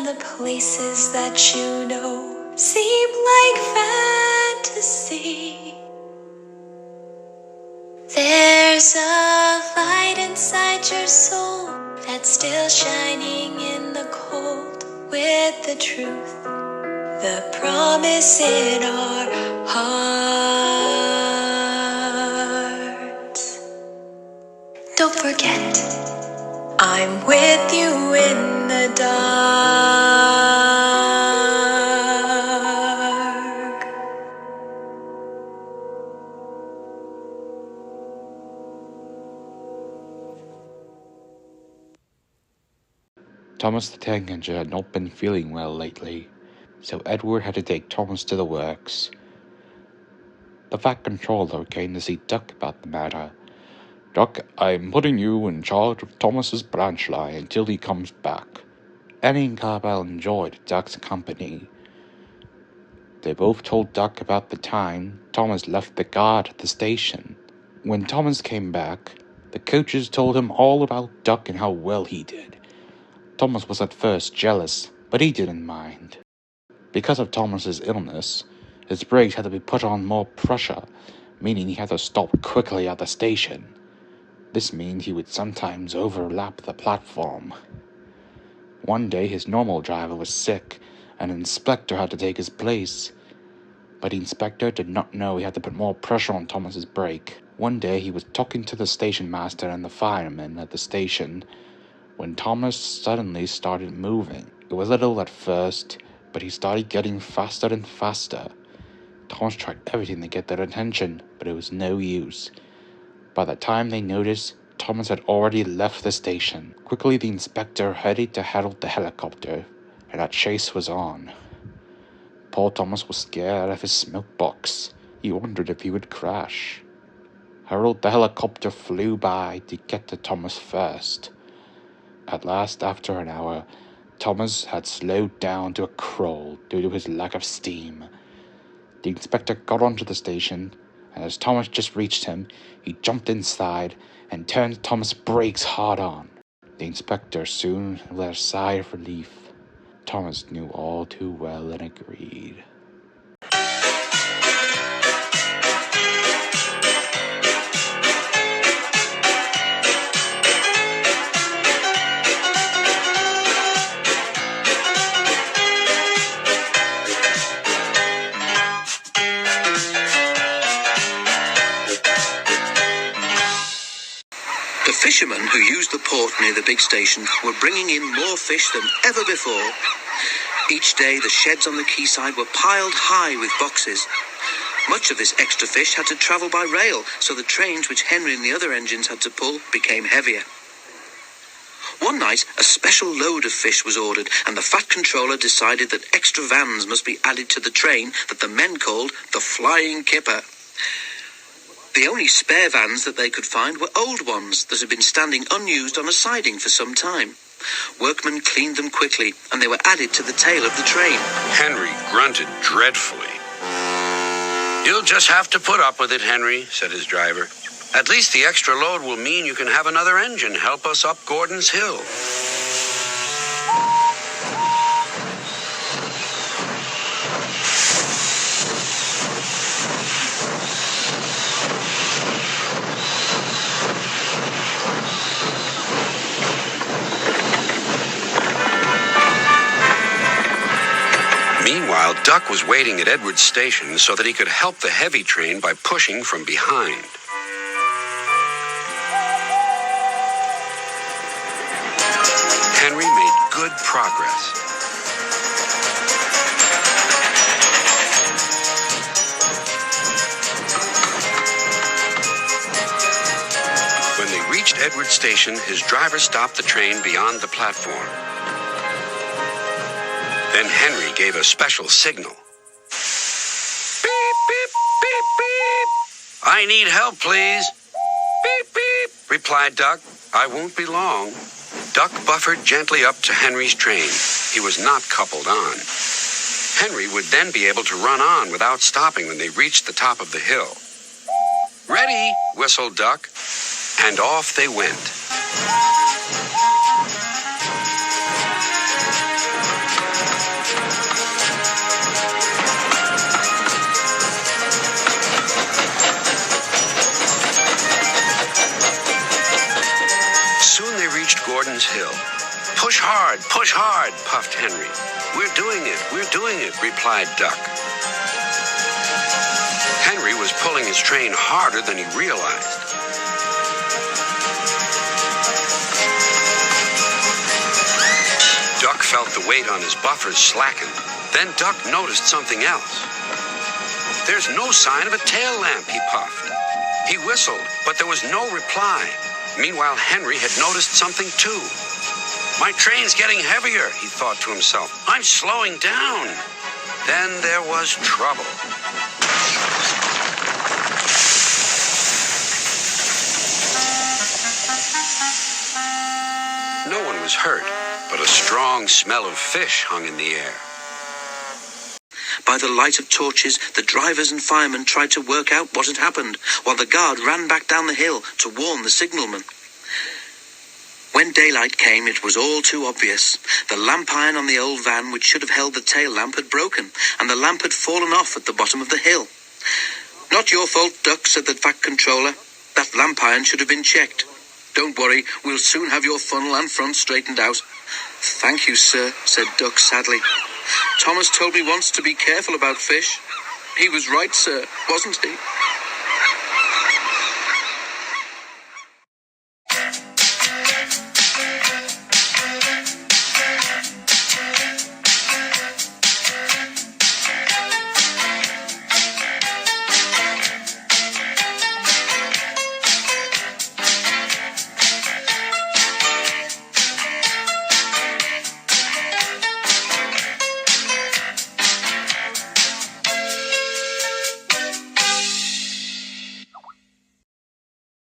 and the places that you know seem like fantasy. There's a light inside your soul that's still shining in the cold, with the truth, the promise in our hearts. Don't forget, I'm with you in the dark. Thomas the tank engine had not been feeling well lately, so Edward had to take Thomas to the works. The Fat Controller came to see Duck about the matter. "Duck, I'm putting you in charge of Thomas's branch line until he comes back." Annie and Carlin enjoyed Duck's company. They both told Duck about the time Thomas left the guard at the station. When Thomas came back, the coaches told him all about Duck and how well he did. Thomas was at first jealous, but he didn't mind. Because of Thomas's illness, his brakes had to be put on more pressure, meaning he had to stop quickly at the station. This means he would sometimes overlap the platform. One day his normal driver was sick, and an inspector had to take his place. But the inspector did not know he had to put more pressure on Thomas's brake. One day he was talking to the station master and the fireman at the station when Thomas suddenly started moving. It was little at first, but he started getting faster and faster. Thomas tried everything to get their attention, but it was no use. By the time they noticed, Thomas had already left the station. Quickly the inspector hurried to herald the helicopter, and a chase was on. Poor Thomas was scared out of his smoke box. He wondered if he would crash. Harold the helicopter flew by to get to Thomas first. At last, after an hour, Thomas had slowed down to a crawl due to his lack of steam. The inspector got onto the station, and as Thomas just reached him, he jumped inside and turned Thomas' brakes hard on. The inspector soon let a sigh of relief. Thomas knew all too well and agreed. The fishermen who used the port near the big station were bringing in more fish than ever before. Each day the sheds on the quayside were piled high with boxes. Much of this extra fish had to travel by rail, so the trains which Henry and the other engines had to pull became heavier. One night, a special load of fish was ordered, and the Fat Controller decided that extra vans must be added to the train that the men called the Flying Kipper. The only spare vans that they could find were old ones that had been standing unused on a siding for some time. Workmen cleaned them quickly, and they were added to the tail of the train. Henry grunted dreadfully. "You'll just have to put up with it, Henry," said his driver. "At least the extra load will mean you can have another engine help us up Gordon's Hill." Meanwhile, Duck was waiting at Edward's station so that he could help the heavy train by pushing from behind. Henry made good progress. When they reached Edward's station, his driver stopped the train beyond the platform. Then Henry gave a special signal. "Beep, beep, beep, beep. I need help, please." "Beep, beep," replied Duck. "I won't be long." Duck buffered gently up to Henry's train. He was not coupled on. Henry would then be able to run on without stopping when they reached the top of the hill. "Ready," whistled Duck, and off they went. Robbins Hill. Push hard, puffed Henry. We're doing it, replied Duck. Henry was pulling his train harder than he realized. Duck felt the weight on his buffers slacken. Then Duck noticed something else. There's no sign of a tail lamp, he puffed. He whistled, but there was no reply. Meanwhile, Henry had noticed something too. My train's getting heavier, he thought to himself. I'm slowing down. Then there was trouble. No one was hurt, but a strong smell of fish hung in the air. By the light of torches, the drivers and firemen tried to work out what had happened, while the guard ran back down the hill to warn the signalman. When daylight came, it was all too obvious. The lamp iron on the old van, which should have held the tail lamp, had broken, and the lamp had fallen off at the bottom of the hill. Not your fault, Duck, said the Fat Controller. That lamp iron should have been checked. Don't worry, we'll soon have your funnel and front straightened out. Thank you, sir, said Duck sadly. Thomas told me once to be careful about fish. He was right, sir, wasn't he?